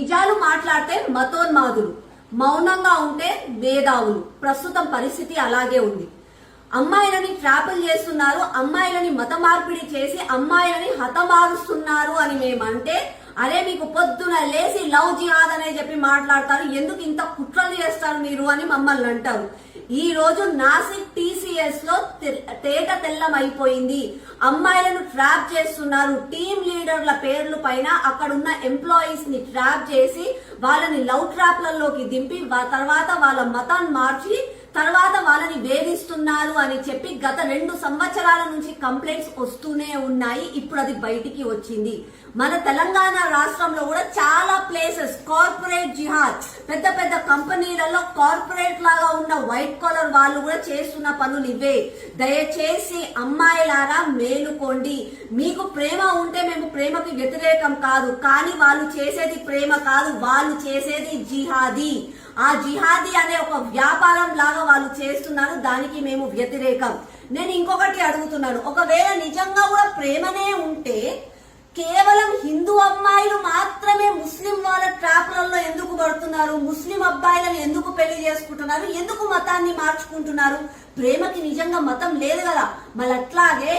నిజాలు మాట్లాడితే మతోన్మాదులు, మౌనంగా ఉంటే మేధావులు. ప్రస్తుతం పరిస్థితి అలాగే ఉంది. అమ్మాయిలని ట్రాపుల్ చేస్తున్నారు, అమ్మాయిలని మత మార్పిడి చేసి అమ్మాయిలని హతమారుస్తున్నారు అని మేమంటే, అరే మీకు పొద్దున లేసి లవ్ జిహాద్ అనే చెప్పి మాట్లాడతారు, ఎందుకు ఇంత కుట్రలు చేస్తారు మీరు అని మమ్మల్ని అంటారు. ఈ రోజు నాసిక్ టీసీఎస్ లో తేట తెల్లం అయిపోయింది. అమ్మాయిలను ట్రాప్ చేస్తున్నారు. టీమ్ లీడర్ల పేర్ల పైన అక్కడున్న ఎంప్లాయీస్ ని ట్రాప్ చేసి వాళ్ళని లవ్ ట్రాప్లలోకి దింపి తర్వాత వాళ్ళ మతాన్ని మార్చి తర్వాత వాళ్ళని వేధిస్తున్నారు అని చెప్పి గత 2 సంవత్సరాల నుంచి కంప్లైంట్స్ వస్తూనే ఉన్నాయి. ఇప్పుడు అది బయటికి వచ్చింది. మన తెలంగాణ రాష్ట్రంలో కూడా చాలా ప్లేసెస్ కార్పొరేట్ జిహాద్, పెద్ద పెద్ద కంపెనీలలో కార్పొరేట్ లాగా ఉన్న వైట్ కాలర్ వాళ్ళు కూడా చేస్తున్న పనులు ఇవే. దయచేసి అమ్మాయిలారా మేలుకోండి. మీకు ప్రేమ ఉంటే మేము ప్రేమకి వ్యతిరేకం కాదు, కానీ వాళ్ళు చేసేది ప్రేమ కాదు, వాళ్ళు చేసేది జిహాదీ. ఆ జిహాదీ అనే ఒక వ్యాపారం లాగా వాళ్ళు చేస్తున్నారు, దానికి మేము వ్యతిరేకం. నేను ఇంకొకటి అడుగుతున్నాను, ఒకవేళ నిజంగా కూడా ప్రేమనే ఉంటే కేవలం హిందూ అమ్మాయిలు మాత్రమే ముస్లిం వాళ్ళ ట్రాప్లలో ఎందుకు పడుతున్నారు? ముస్లిం అబ్బాయిలను ఎందుకు పెళ్లి చేసుకుంటున్నారు? ఎందుకు మతాన్ని మార్చుకుంటున్నారు? ప్రేమకి నిజంగా మతం లేదు కదా. మళ్ళీ అట్లాగే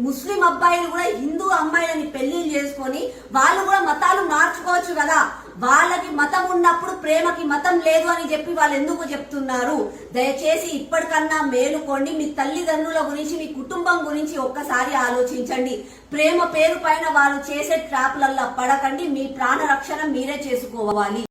ముస్లిం అబ్బాయిలు కూడా హిందూ అమ్మాయిలని పెళ్లి చేసుకొని వాళ్ళు కూడా మతాలు మార్చుకోవచ్చు కదా. వాళ్ళకి మతం ఉన్నప్పుడు ప్రేమకి మతం లేదు అని చెప్పి వాళ్ళు ఎందుకు చెప్తున్నారు? దయచేసి ఇప్పటికన్నా మేలుకోండి. మీ తల్లిదండ్రుల గురించి, మీ కుటుంబం గురించి ఒక్కసారి ఆలోచించండి. ప్రేమ పేరు పైన వాళ్ళు చేసే ట్రాప్లల్లో పడకండి. మీ ప్రాణ రక్షణ మీరే చేసుకోవాలి.